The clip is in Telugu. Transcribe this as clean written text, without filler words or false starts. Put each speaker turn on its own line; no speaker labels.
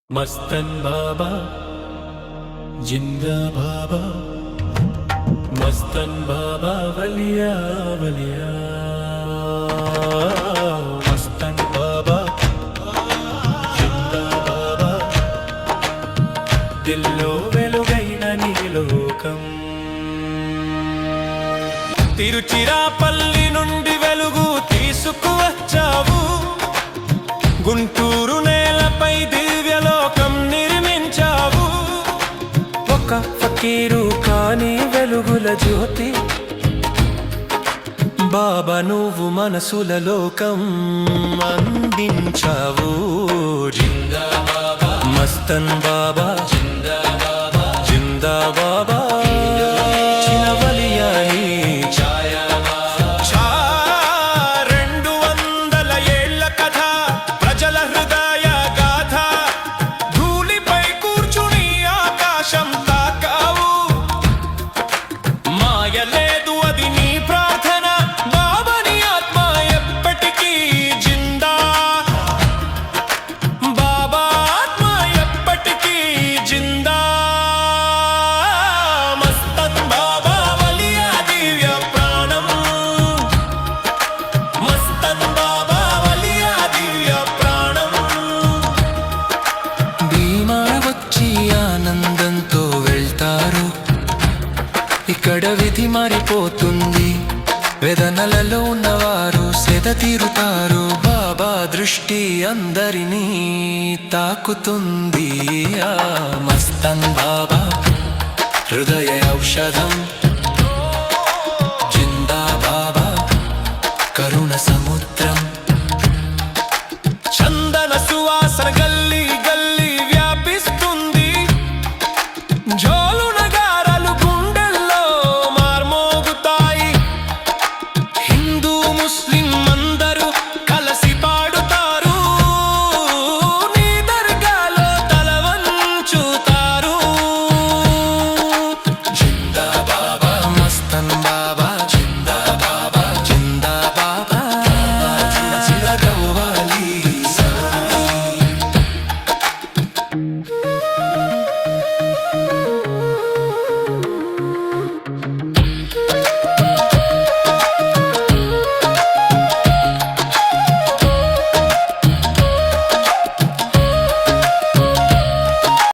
मस्तन बाबा जिंदा बाबा, मस्तन बाबा वलिया वलिया, मस्तन बाबा जिंदा बाबा, दिल्लो వెలుగైన నీలోకం. తిరుచిరాపల్లి నుండి వెలుగు తీసుకువచ్చావు, గుంటూరు నేలపై దివ్యలోకం నిర్మించావు. ఒక ఫకీరు కాని వెలుగుల జ్యోతి బాబా, నువ్వు మనసుల లోకం అందించావు. జిందా బాబా మస్తన్ బాబా, జిందా బాబా జిందా బాబా, చినవలియాని ఛాయా 200 ఏళ్ల కథ, ప్రజల హృదయ గాథ. ధూళిపై కూర్చుని ఆకాశం తాకావు, మాయలేదు అది నీ ప్రార్థన. బాబాని ఆత్మ ఎప్పటికీ జిందా, బాబా ఆత్మ ఎప్పటికీ జిందా. మస్తన్ బాబా వలియా దివ్య ప్రాణం, మస్తన్ బాబా వలియా దివ్య ప్రాణం. భీమా వచ్చి ఆనందంతో వెళ్తారు, ఇక్కడ విధి మారిపోతుంది. వేదనలలో ఉన్నవారు సేద తీరుతారు, బాబా దృష్టి అందరినీ తాకుతుంది. ఆ మస్తన్ బాబా హృదయ ఔషధం.